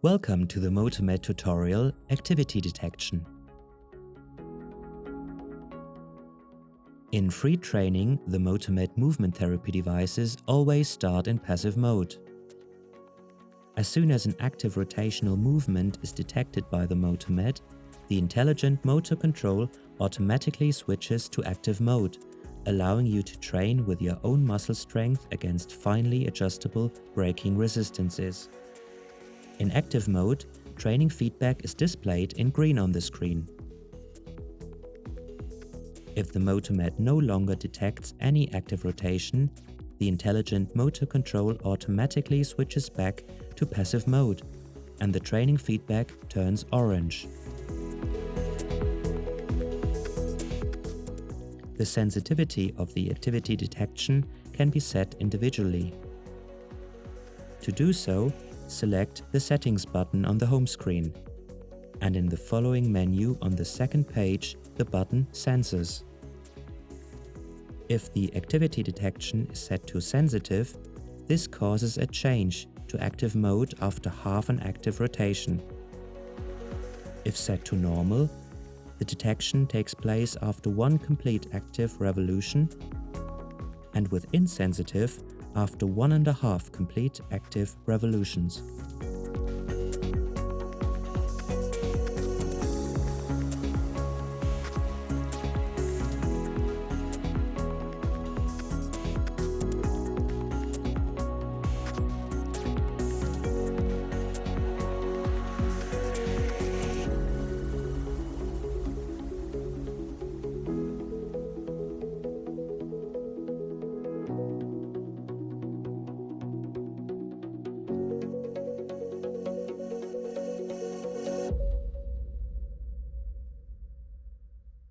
Welcome to the Motomed tutorial Activity Detection. In free training, the Motomed movement therapy devices always start in passive mode. As soon as an active rotational movement is detected by the Motomed, the intelligent motor control automatically switches to active mode, allowing you to train with your own muscle strength against finely adjustable braking resistances. In active mode, training feedback is displayed in green on the screen. If the Motomed no longer detects any active rotation, the intelligent motor control automatically switches back to passive mode, and the training feedback turns orange. The sensitivity of the activity detection can be set individually. To do so, select the Settings button on the home screen, and in the following menu on the second page, the button Sensors. If the activity detection is set to sensitive, this causes a change to active mode after half an active rotation. If set to normal, the detection takes place after one complete active revolution, and with insensitive, after 1.5 complete active revolutions.